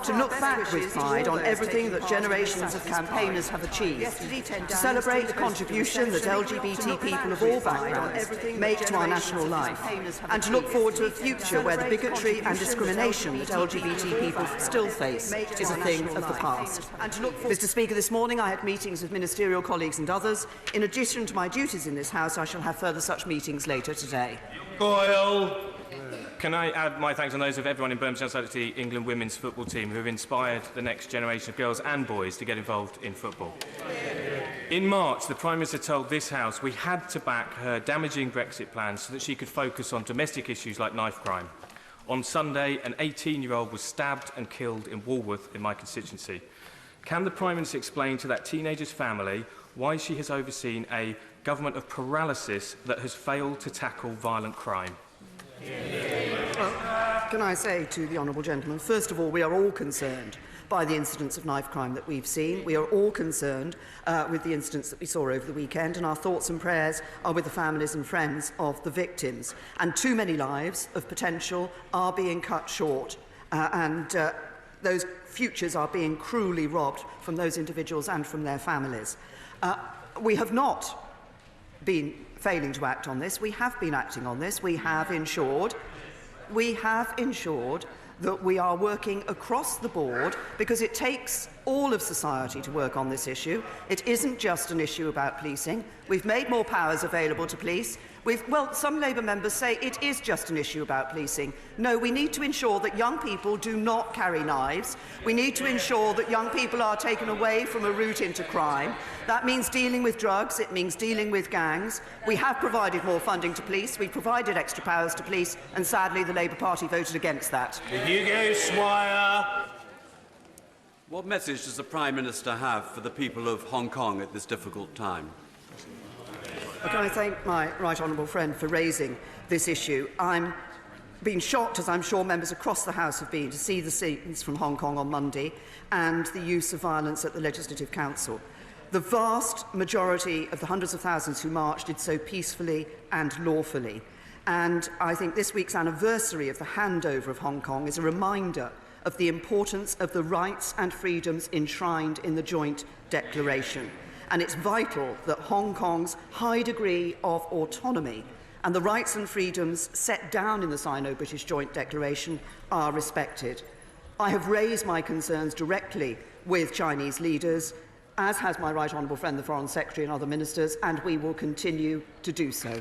to look back with pride on everything that generations of campaigners have achieved, to celebrate the contribution that LGBT people of all backgrounds make to our national life, and to look forward to a future where the bigotry and discrimination that LGBT people still face is a thing of the past. Mr. Speaker, this morning I had meetings with ministerial colleagues and others. In addition to my duties in this House, I shall have further such meetings later today. Boyle. Can I add my thanks on those of everyone in Birmingham Sassoli, the England women's football team, who have inspired the next generation of girls and boys to get involved in football. In March, the Prime Minister told this House we had to back her damaging Brexit plans so that she could focus on domestic issues like knife crime. On Sunday, an 18-year-old was stabbed and killed in Walworth in my constituency. Can the Prime Minister explain to that teenager's family why she has overseen a government of paralysis that has failed to tackle violent crime? Well, can I say to the honourable gentleman, first of all, we are all concerned by the incidents of knife crime that we've seen. We are all concerned with the incidents that we saw over the weekend, and our thoughts and prayers are with the families and friends of the victims. And too many lives of potential are being cut short, and those futures are being cruelly robbed from those individuals and from their families. We have not been failing to act on this. We have been acting on this. We have ensured that we are working across the board, because it takes all of society to work on this issue. It isn't just an issue about policing. We've made more powers available to police. Well, some Labour members say it is just an issue about policing. No, we need to ensure that young people do not carry knives. We need to ensure that young people are taken away from a route into crime. That means dealing with drugs. It means dealing with gangs. We have provided more funding to police. We provided extra powers to police, and sadly the Labour Party voted against that. Hugo Swire. What message does the Prime Minister have for the people of Hong Kong at this difficult time? Can I thank my right honourable friend for raising this issue? I'm been shocked, as I'm sure members across the House have been, to see the scenes from Hong Kong on Monday and the use of violence at the Legislative Council. The vast majority of the hundreds of thousands who marched did so peacefully and lawfully. And I think this week's anniversary of the handover of Hong Kong is a reminder of the importance of the rights and freedoms enshrined in the Joint Declaration. And it's vital that Hong Kong's high degree of autonomy and the rights and freedoms set down in the Sino-British Joint Declaration are respected. I have raised my concerns directly with Chinese leaders, as has my right honourable friend, the Foreign Secretary, and other ministers, and we will continue to do so.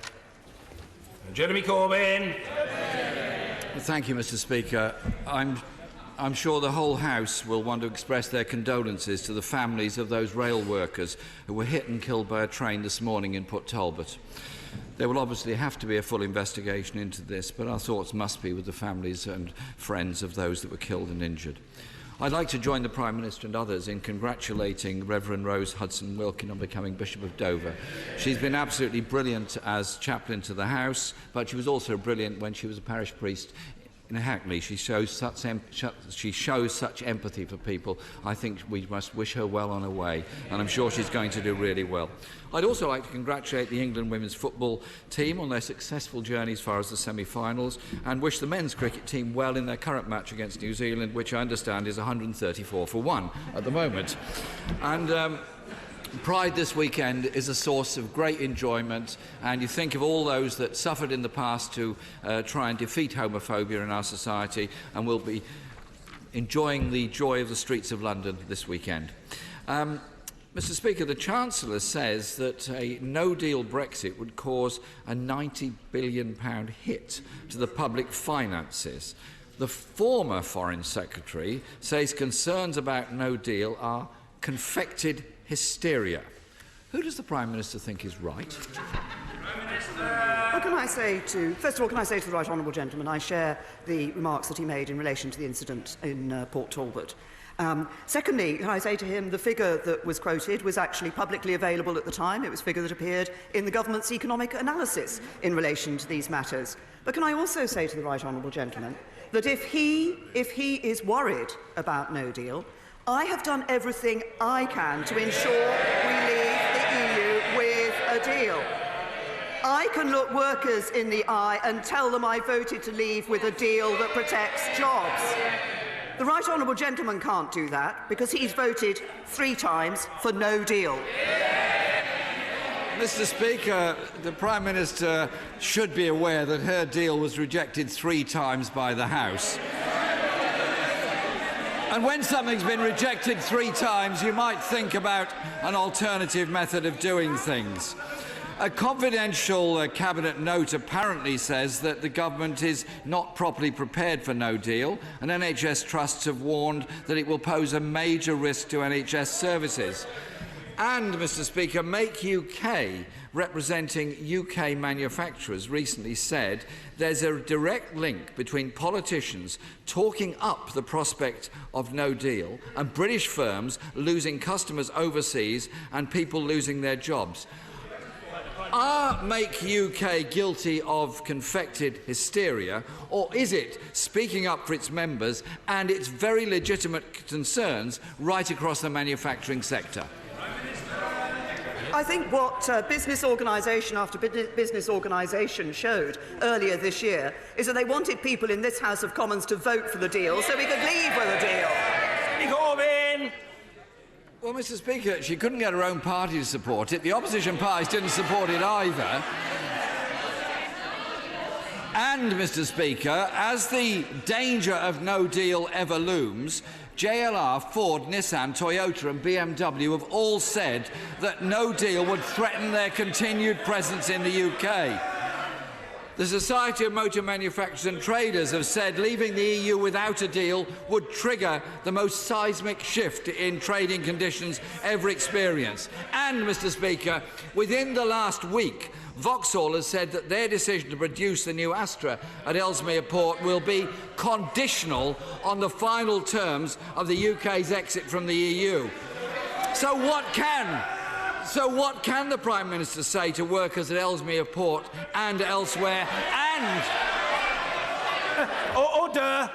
Jeremy Corbyn. Thank you, Mr. Speaker. I'm sure the whole House will want to express their condolences to the families of those rail workers who were hit and killed by a train this morning in Port Talbot. There will obviously have to be a full investigation into this, but our thoughts must be with the families and friends of those that were killed and injured. I'd like to join the Prime Minister and others in congratulating Reverend Rose Hudson-Wilkin on becoming Bishop of Dover. She's been absolutely brilliant as chaplain to the House, but she was also brilliant when she was a parish priest in Hackney. She shows such empathy for people. I think we must wish her well on her way, and I'm sure she's going to do really well. I'd also like to congratulate the England women's football team on their successful journey as far as the semi-finals, and wish the men's cricket team well in their current match against New Zealand, which I understand is 134-1 at the moment. And Pride this weekend is a source of great enjoyment, and you think of all those that suffered in the past to try and defeat homophobia in our society, and will be enjoying the joy of the streets of London this weekend. Mr. Speaker, the Chancellor says that a no-deal Brexit would cause a £90 billion hit to the public finances. The former Foreign Secretary says concerns about no deal are confected hysteria. Who does the Prime Minister think is right? What can I say to, first of all, can I say to the right honourable gentleman, I share the remarks that he made in relation to the incident in Port Talbot. Secondly, can I say to him, the figure that was quoted was actually publicly available at the time. It was a figure that appeared in the government's economic analysis in relation to these matters. But can I also say to the right honourable gentleman that if he is worried about no deal, I have done everything I can to ensure we leave the EU with a deal. I can look workers in the eye and tell them I voted to leave with a deal that protects jobs. The right honourable gentleman can't do that because he's voted 3 times for no deal. Mr. Speaker, the Prime Minister should be aware that her deal was rejected 3 times by the House. And when something's been rejected 3 times, you might think about an alternative method of doing things. A confidential Cabinet note apparently says that the government is not properly prepared for no deal, and NHS trusts have warned that it will pose a major risk to NHS services. And, Mr. Speaker, Make UK, representing UK manufacturers, recently said there's a direct link between politicians talking up the prospect of no deal and British firms losing customers overseas and people losing their jobs. Are Make UK guilty of confected hysteria, or is it speaking up for its members and its very legitimate concerns right across the manufacturing sector? I think what business organisation after business organisation showed earlier this year is that they wanted people in this House of Commons to vote for the deal so we could leave with a deal. Corbyn! Well, Mr. Speaker, she couldn't get her own party to support it. The opposition parties didn't support it either. And, Mr. Speaker, as the danger of no deal ever looms, JLR, Ford, Nissan, Toyota and BMW have all said that no deal would threaten their continued presence in the UK. The Society of Motor Manufacturers and Traders have said leaving the EU without a deal would trigger the most seismic shift in trading conditions ever experienced. And, Mr. Speaker, within the last week, Vauxhall has said that their decision to produce the new Astra at Ellesmere Port will be conditional on the final terms of the UK's exit from the EU. So what can the Prime Minister say to workers at Ellesmere Port and elsewhere? And order!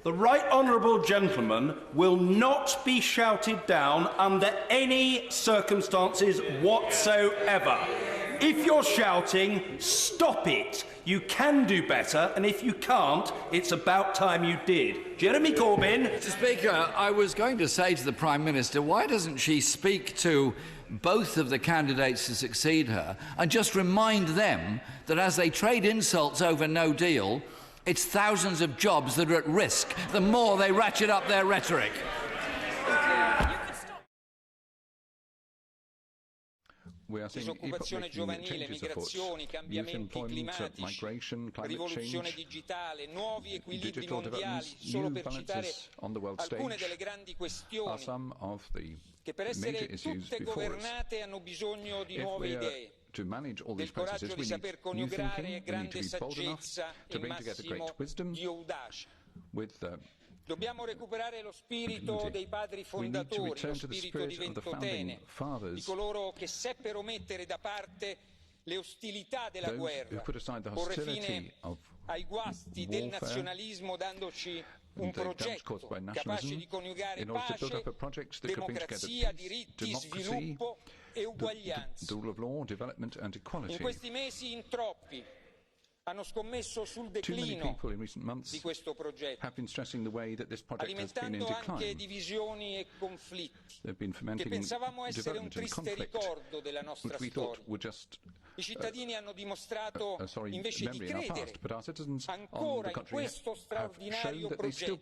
The right honourable gentleman will not be shouted down under any circumstances whatsoever. If you're shouting, stop it. You can do better, and if you can't, it's about time you did. Jeremy Corbyn. Mr. Speaker, I was going to say to the Prime Minister, why doesn't she speak to both of the candidates to succeed her and just remind them that as they trade insults over no deal, it's thousands of jobs that are at risk the more they ratchet up their rhetoric. We are seeing disoccupazione giovanile, migrazioni, cambiamenti climatici, rivoluzione digitale, nuovi equilibri mondiali, solo per citare alcune delle grandi questioni che per essere tutte governate hanno bisogno di nuove idee, del coraggio di saper coniugare grande saggezza e massimo di audacia. Dobbiamo recuperare lo spirito dei padri fondatori, lo spirito di Ventotene, di coloro che seppero mettere da parte le ostilità della guerra, porre fine ai guasti del nazionalismo dandoci un progetto capace di coniugare pace, democrazia, diritti, sviluppo e uguaglianza. In questi mesi in troppi hanno scommesso sul declino di questo progetto, alimentando anche divisioni e conflitti che pensavamo essere un triste ricordo della nostra storia. I cittadini hanno dimostrato invece di credere ancora in questo straordinario progetto,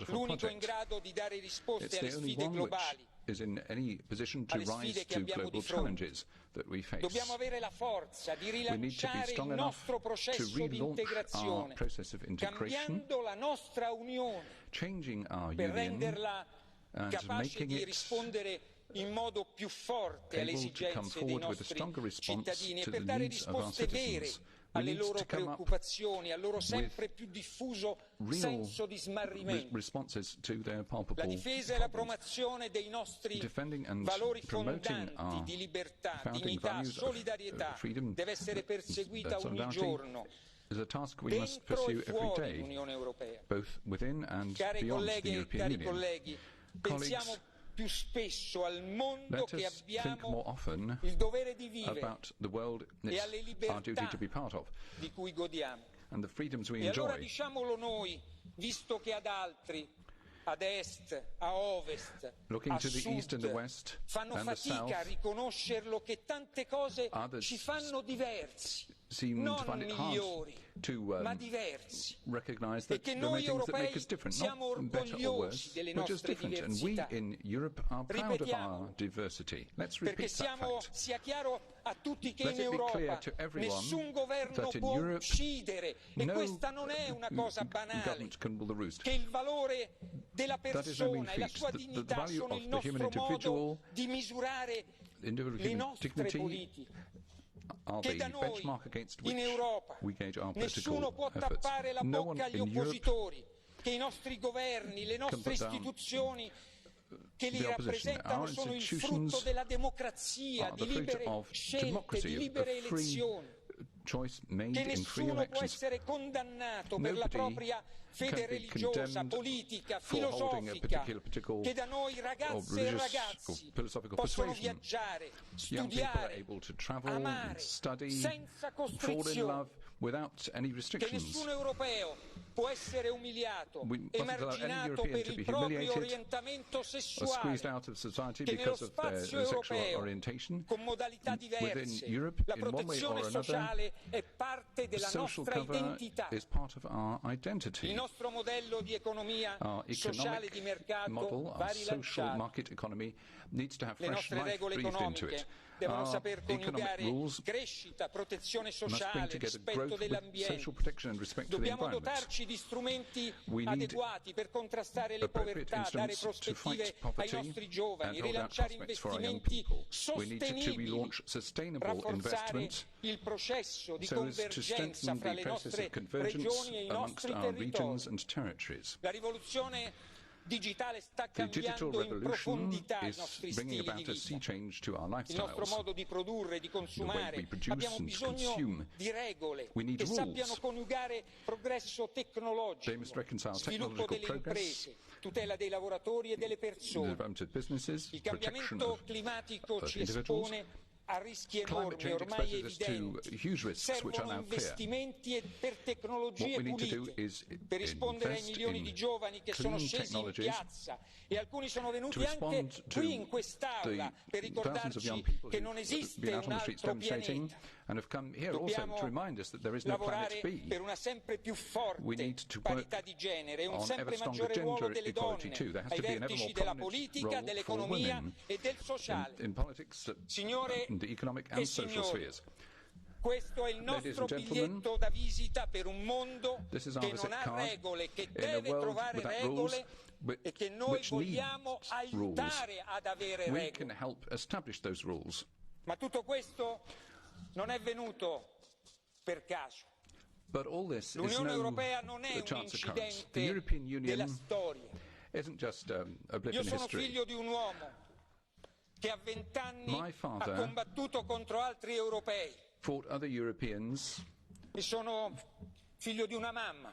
l'unico in grado di dare risposte alle sfide globali, alle sfide che abbiamo di fronte. Dobbiamo avere la forza di rilanciare il nostro processo di integrazione, cambiando la nostra Unione per renderla capace di rispondere in modo più forte alle esigenze dei nostri cittadini e per dare risposte vere alle loro preoccupazioni, al loro sempre più diffuso senso di smarrimento. La difesa e la promozione dei nostri valori fondanti di libertà, dignità, solidarietà deve essere perseguita ogni giorno, dentro e fuori l'Unione Europea. Care colleghe e cari colleghi, pensiamo più spesso al mondo che abbiamo il dovere di vivere e alle libertà di cui godiamo. and the freedoms we E allora enjoy. diciamolo noi, visto che ad altri, ad est, a ovest, Looking a to the east and the sud, west fanno and the fatica a south, riconoscerlo che tante cose others ci fanno diversi, seem to non find it migliori, hard to ma diversi. recognize E that che there are noi things that make europei us different, siamo not better or worse, orgogliosi delle but just nostre different. And we diversità. in Europe are proud of our Ripetiamo, diversity. Let's perché repeat that fact. sia chiaro a tutti che Let in it be clear Europa to everyone nessun governo that in può Europe uccidere, e no questa non è una cosa banale, government can rule the roost. che il valore della That is no mean persona e la feat. sua The dignità value sono of il the human nostro individual, modo di misurare individual le human nostre dignity, politiche. are Che the da noi, benchmark against which in Europa, we gauge our nessuno political può efforts. tappare la No bocca one agli in Europe oppositori, che i nostri governi, le nostre put down istituzioni che li the opposition. rappresentano Our sono il institutions frutto della democrazia, are di the fruit libere of scelte, democracy, di of libere free elezioni. choice made Che in free nessuno può elections. essere condannato per la Nobody propria fede can be religiosa, condemned politica, for holding a filosofica, particular political che da noi or ragazze e religious ragazzi or philosophical possono persuasion. viaggiare, Young people are studiare, able to travel, amare, study, senza fall in costrizioni. love without any Che restrictions. nessun europeo può essere umiliato, We mustn't allow any emarginato European per to il be proprio humiliated orientamento or squeezed sessuale, out of society che nello because of their spazio sexual europeo, orientation. con modalità Within diverse, Europe, la in one way protezione or another, sociale è parte della social nostra cover identità. is part of our identity. Il nostro modello di economia Our sociale di economic mercato model, va our social rilanciato. market economy needs to have Le fresh nostre life regole breathed into economiche it. devono Our saper economic coniugare rules crescita, protezione must bring sociale, together rispetto growth with dell'ambiente. social protection and respect for the Dobbiamo environment. dotarci di strumenti We need adeguati per contrastare le appropriate povertà, dare instruments to prospettive fight ai poverty nostri giovani, and hold out rilanciare prospects for our young investimenti people. We need to sostenibili, relaunch sustainable rafforzare investment il processo di so as to convergenza strengthen fra the le process nostre of convergence regioni e i amongst nostri our regions territori. and territories. La rivoluzione digitale sta The digital cambiando in revolution profondità i is nostri bringing stili di about a sea vita, change to our il nostro lifestyles. modo di produrre, di consumare. we produce Abbiamo and bisogno consume. di regole We need che rules. sappiano coniugare progresso They tecnologico, must reconcile sviluppo technological delle progress, imprese, tutela dei lavoratori e delle persone. development of businesses, Il protection cambiamento of climatico ci individuals. espone a rischi Climate enormi, change ormai exposes us to evidenti. huge risks which are Servono now clear. investimenti per tecnologie What we need to do pulite is per rispondere ai invest milioni in di giovani che sono clean scesi in technologies piazza, e alcuni sono to venuti anche respond to qui in quest'Aula per the thousands of young ricordarci people che who non have esiste been out un on the streets altro demonstrating pianeta. and have come here also Dobbiamo to remind us that there is no lavorare planet per B. una sempre più We forte need to parità work di genere e un on sempre ever stronger maggiore ruolo gender delle equality donne too. There has ai to be an ever vertici more della prominent politica, role for dell'economia women e del sociale. in politics, Signore in the economic e and social signori, spheres. questo è il Ladies nostro and gentlemen, biglietto da visita per un mondo This is our che visit non ha card regole, che in a deve world trovare without regole rules, e che noi which vogliamo needs aiutare ad avere We can regole. help establish those rules. Ma tutto questo non è venuto per caso. But all this is L'Unione no Europea non è un chance occurrence. The incidente European della Union storia. isn't just a blip Io in sono history. figlio di un uomo che a 20 anni My father ha combattuto contro altri europei fought other Europeans. e sono figlio di una mamma.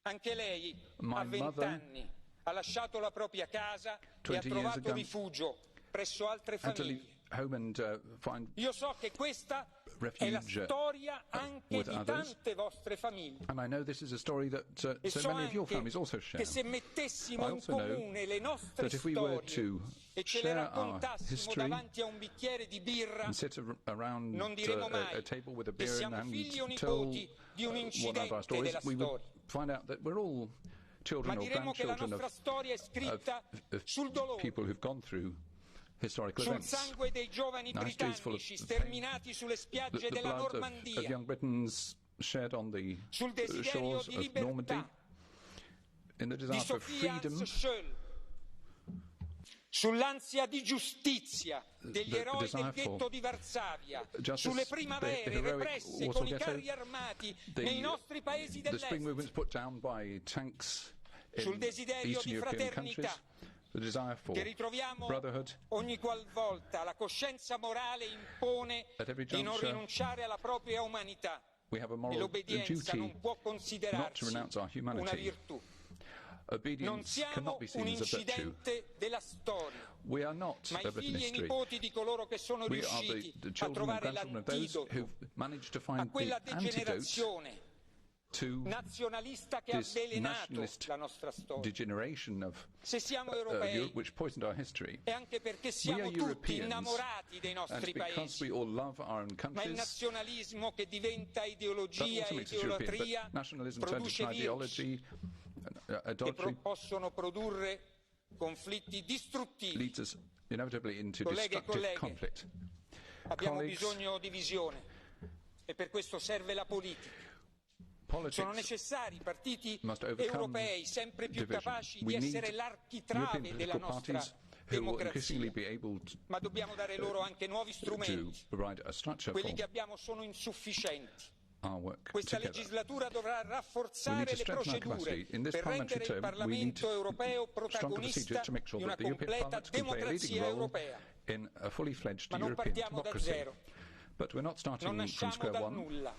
Anche lei My a 20 mother, anni ha lasciato la propria casa e ha 20 years trovato ago, rifugio presso altre had to leave famiglie. home and find Io so che questa è la refuge storia anche with di others. tante vostre famiglie. and I know this is a story that E so so many of your anche families also share. che se mettessimo I in also know comune le nostre that if we were storie to e ce le share our raccontassimo history davanti a un bicchiere di birra, and sit around non diremo a mai table with a che beer siamo and figli o tell nipoti di un one of our incidente stories, della we would storia. find out that we're all children Ma or diremo che la grandchildren nostra storia è scritta sul dolore, people who've gone through historical sul events. sangue dei giovani Our history is full of britannici pain. sterminati sulle spiagge The della blood of Normandia, young Britons shed on the sul desiderio shores di of Normandy, libertà in the di desire for Sofia freedom, Sassoli, sull'ansia di giustizia degli the eroi del desire for ghetto di Varsavia, justice, sulle the primavere heroic represse Warsaw con i Ghetto, carri armati nei nostri paesi the spring dell'est, movements put down by tanks sul in desiderio Eastern di European fraternità countries, the desire for che ritroviamo brotherhood. ogni qualvolta la coscienza morale impone At every di non juncture, rinunciare alla propria umanità we have a e moral l'obbedienza duty non può not to considerarsi renounce our una humanity. virtù. Non Obedience siamo cannot be un seen as a virtue. incidente della storia, We are not ma a i blip in figli e i history. nipoti di coloro che sono We are riusciti the a children and trovare grandchildren of those l'antidoto who've managed to a find the quella antidote degenerazione to nazionalista che ha this avvelenato nationalist la nostra storia. degeneration of Se siamo europei Europe, which poisoned our history. è anche perché We siamo are tutti Europeans, innamorati dei and nostri because paesi. we all love our own Ma il countries. nazionalismo che diventa That ideologia also e makes us European, idolatria but nationalism turned produce into virus ideology, che idolatry, possono produrre conflitti distruttivi. leads us inevitably into Colleghe e destructive colleghe, conflict. Abbiamo Colleagues, bisogno di visione e per questo serve la politica. Sono politics necessari partiti must overcome europei sempre più division. capaci We di need essere l'architrave European della political nostra parties who will increasingly democrazia. be able Ma dobbiamo dare loro anche nuovi to strumenti. provide a structure Quelli for che abbiamo sono insufficienti. our work Questa together. legislatura dovrà We need rafforzare to le strengthen our procedure capacity. In this per parliamentary rendere il term, we need Parlamento europeo stronger protagonista procedures to make sure di una that the European completa Parliament can play a leading democrazia role europea. in a fully fledged Ma non European partiamo da democracy. zero. But we're not starting Non from nasciamo square dal one. nulla.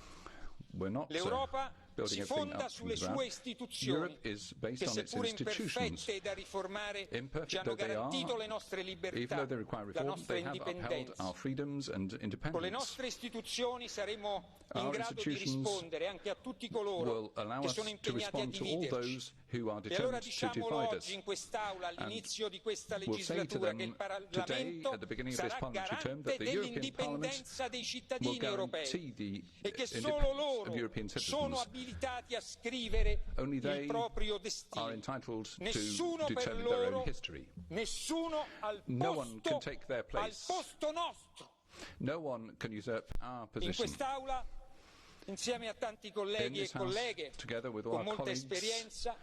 We're not L'Europa building si everything fonda up from sulle the sue ground. istituzioni, Europe is based che on its seppure institutions. imperfette e da riformare ci Imperfect hanno though they garantito are, le nostre even libertà, though they require la reform, nostra they have upheld indipendenza. our freedoms and Con le independence. nostre istituzioni saremo in Our grado di institutions rispondere anche a tutti will coloro allow che us sono to impegnati a respond to all dividerci. those who are E allora determined to diciamolo divide oggi us. in quest'Aula all'inizio di questa We'll say to legislatura che il them today, Parlamento at the beginning of this sarà parliamentary term, garante that the European Parliament dell'indipendenza dei will cittadini europei guarantee the e che solo independence loro of European sono citizens. abilitati a scrivere Only they il proprio are destino. entitled to Nessuno per determine their own loro, history. nessuno al No one can take their posto, al place. posto nostro. No one can usurp our In position. quest'Aula, insieme a tanti In colleghi e this House, colleghe together with all con our molta colleagues, esperienza,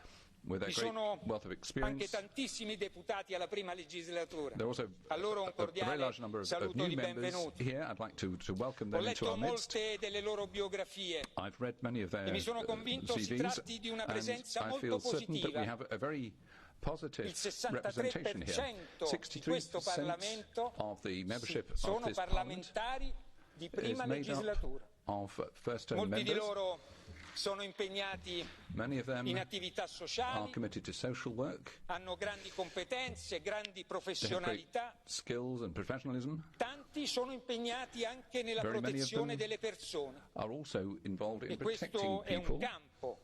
with their vi great sono wealth of anche experience, tantissimi deputati alla prima legislatura. there are also A loro un a very cordiale large number of saluto new di members benvenuti. here. I'd like to welcome Ho them into letto our midst. molte delle loro biografie I've read many of their e mi sono convinto si CVs, tratti di una and presenza I molto feel certain that we positiva. have a very positive Il representation here. 63% di questo 63% Parlamento of the membership of sono this Parliament parlamentari di is prima made legislatura. up of first-term Molti di members. loro sono impegnati Many of them in attività are sociali, committed to social work. hanno grandi competenze, grandi They have great professionalità. skills and professionalism. Tanti sono impegnati anche nella Very many of protezione them delle persone are also involved in e protecting questo è un people. campo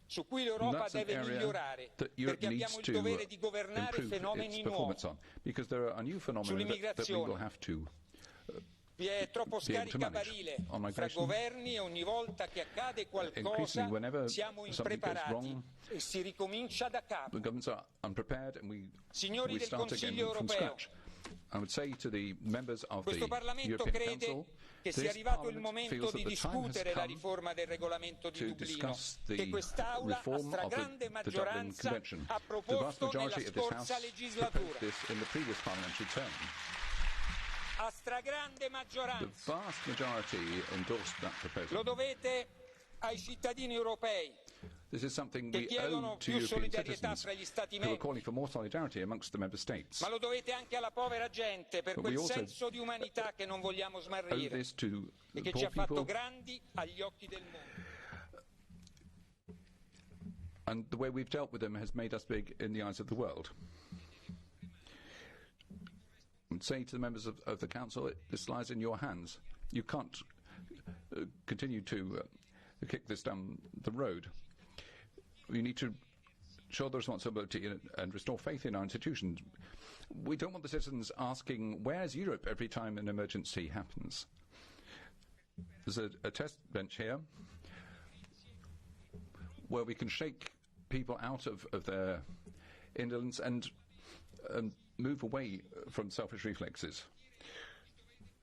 su cui l'Europa That's an deve area migliorare that Europe perché needs abbiamo il to dovere di governare improve fenomeni its nuovi. performance on, because there are new phenomena that we Sull'immigrazione. will have to Vi è troppo be able to manage. scaricabarile On fra migration, governi e ogni volta che accade qualcosa increasingly whenever siamo something goes impreparati wrong, e si ricomincia da capo. the governments are unprepared and Signori we del start again Consiglio from europeo, scratch. I would say to the members of questo the Parlamento European crede Council, che sia this arrivato il Parliament momento feels di that the time has discutere la come riforma del regolamento di to Dublino, discuss the che quest'Aula a reform of stragrande the Dublin maggioranza Convention. ha The vast proposto nella majority of this scorsa House legislatura. proposed this in the previous parliamentary term. A stragrande The maggioranza. vast majority endorsed that Lo proposal. dovete ai cittadini europei This is something che we chiedono owe to più European solidarietà citizens fra gli Stati who are membri, calling for more solidarity amongst the member states. ma lo dovete anche alla povera gente per But quel we also senso di umanità che non vogliamo Owe smarrire this to e che poor ci ha fatto people grandi agli occhi del mondo. and the way we've dealt with them has made us big in the eyes of the world. And say to the members of the Council, this lies in your hands. You can't continue to kick this down the road. We need to shoulder responsibility and restore faith in our institutions. We don't want the citizens asking, where's Europe, every time an emergency happens. There's a test bench here where we can shake people out of their indolence and move away from selfish reflexes.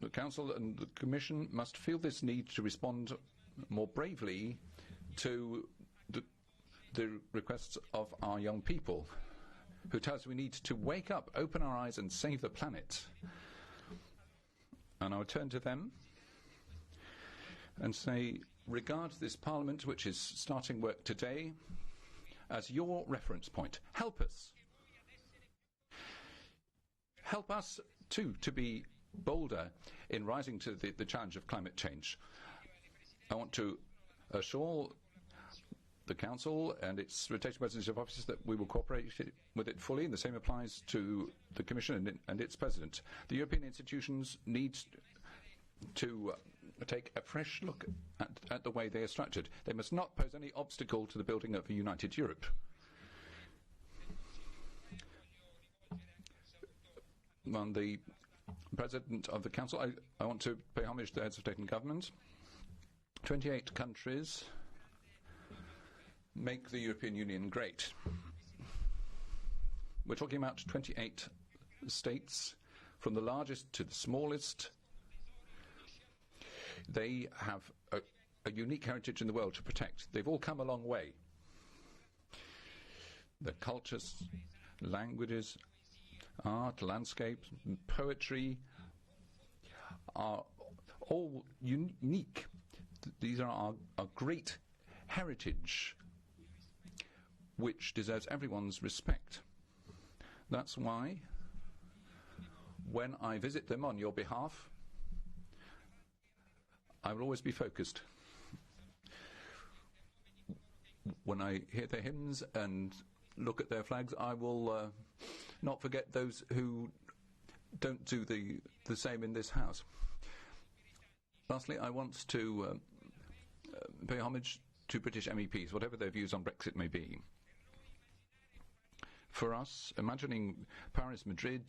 The Council and the Commission must feel this need to respond more bravely to the requests of our young people, who tell us we need to wake up, open our eyes and save the planet. And I would turn to them and say, regard this Parliament, which is starting work today, as your reference point. Help us. Help us, too, to be bolder in rising to the challenge of climate change. I want to assure the Council and its rotating presidency of offices that we will cooperate with it fully, and the same applies to the Commission and its President. The European institutions need to take a fresh look at the way they are structured. They must not pose any obstacle to the building of a united Europe. On the President of the Council, I want to pay homage to the heads of state and government. 28 countries make the European Union great. We're talking about 28 states, from the largest to the smallest. They have a unique heritage in the world to protect. They've all come a long way. Their cultures, languages, art, landscape, poetry are all unique. These are our great heritage, which deserves everyone's respect. That's why, when I visit them on your behalf, I will always be focused. When I hear their hymns and look at their flags, I will not forget those who don't do the same in this house. Lastly, I want to pay homage to British MEPs, whatever their views on Brexit may be. For us, imagining Paris, Madrid,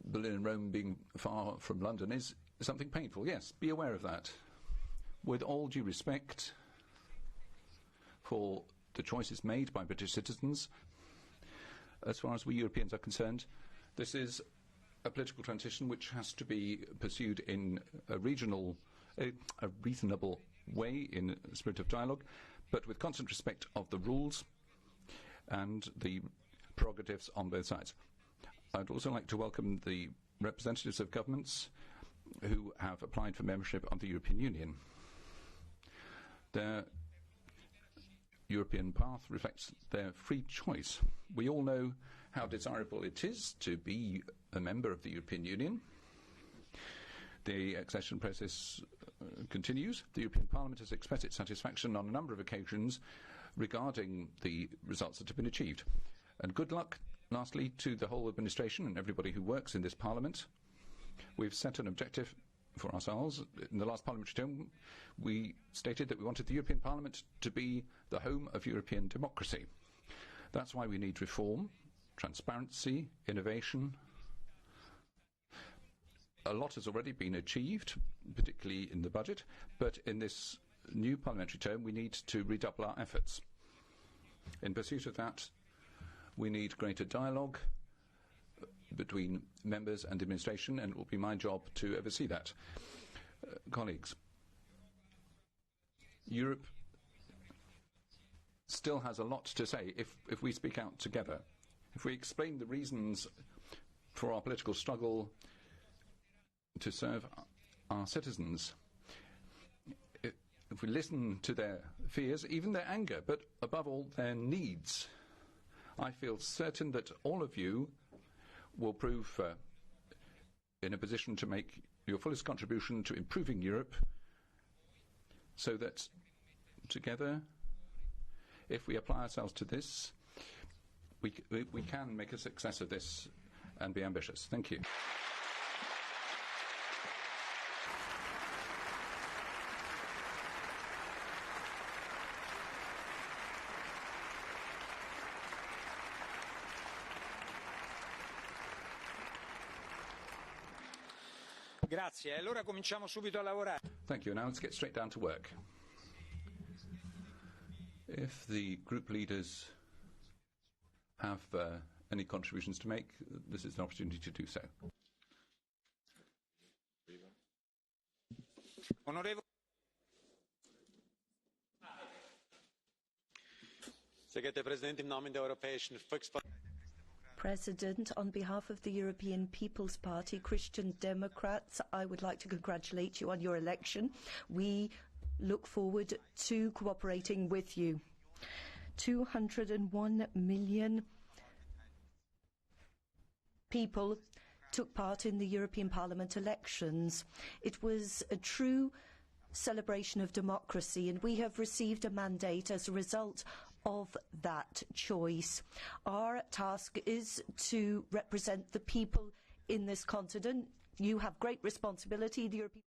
Berlin and Rome being far from London is something painful. Yes, be aware of that. With all due respect for the choices made by British citizens, as far as we Europeans are concerned, this is a political transition which has to be pursued in a reasonable way, in a spirit of dialogue, but with constant respect of the rules and the prerogatives on both sides. I'd also like to welcome the representatives of governments who have applied for membership of the European Union. Their European path reflects their free choice. We all know how desirable it is to be a member of the European Union. The accession process continues. The European Parliament has expressed its satisfaction on a number of occasions regarding the results that have been achieved. And good luck, lastly, to the whole administration and everybody who works in this Parliament. We've set an objective for ourselves. In the last parliamentary term, we stated that we wanted the European Parliament to be the home of European democracy. That's why we need reform, transparency, innovation. A lot has already been achieved, particularly in the budget, but in this new parliamentary term, we need to redouble our efforts. In pursuit of that, we need greater dialogue between members and administration, and it will be my job to oversee that. Colleagues, Europe still has a lot to say if we speak out together. If we explain the reasons for our political struggle to serve our citizens, if we listen to their fears, even their anger, but above all their needs, I feel certain that all of you will prove in a position to make your fullest contribution to improving Europe, so that together, if we apply ourselves to this, we can make a success of this and be ambitious. Thank you. Grazie. Allora cominciamo subito a lavorare. Thank you. Now let's get straight down to work. If the group leaders have any contributions to make, this is an opportunity to do so. Onorevole. Sehr geehrter Herr Präsident, im Namen der Europäischen Volkspartei. President, on behalf of the European People's Party, Christian Democrats, I would like to congratulate you on your election. We look forward to cooperating with you. 201 million people took part in the European Parliament elections. It was a true celebration of democracy, and we have received a mandate as a result of that choice. Our task is to represent the people in this continent. You have great responsibility. The European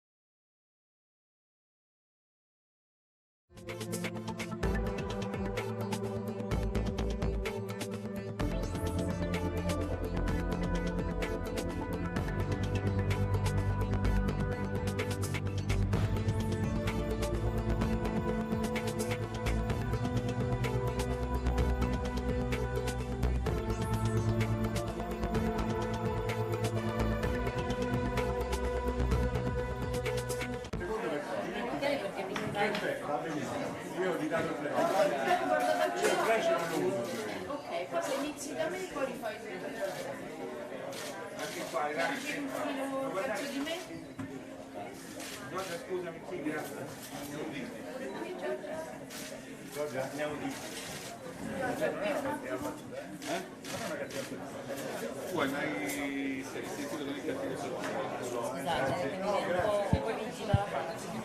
Ok, cosa inizi da me e poi rifai tu. Anche qua, grazie. Un pezzo di me? Giorgia, scusami, sì, grazie. Giorgia, andiamo di. Vuoi mai sentito delle cattive sorprese? Scusate, che mi viene un po' vigila la faccia.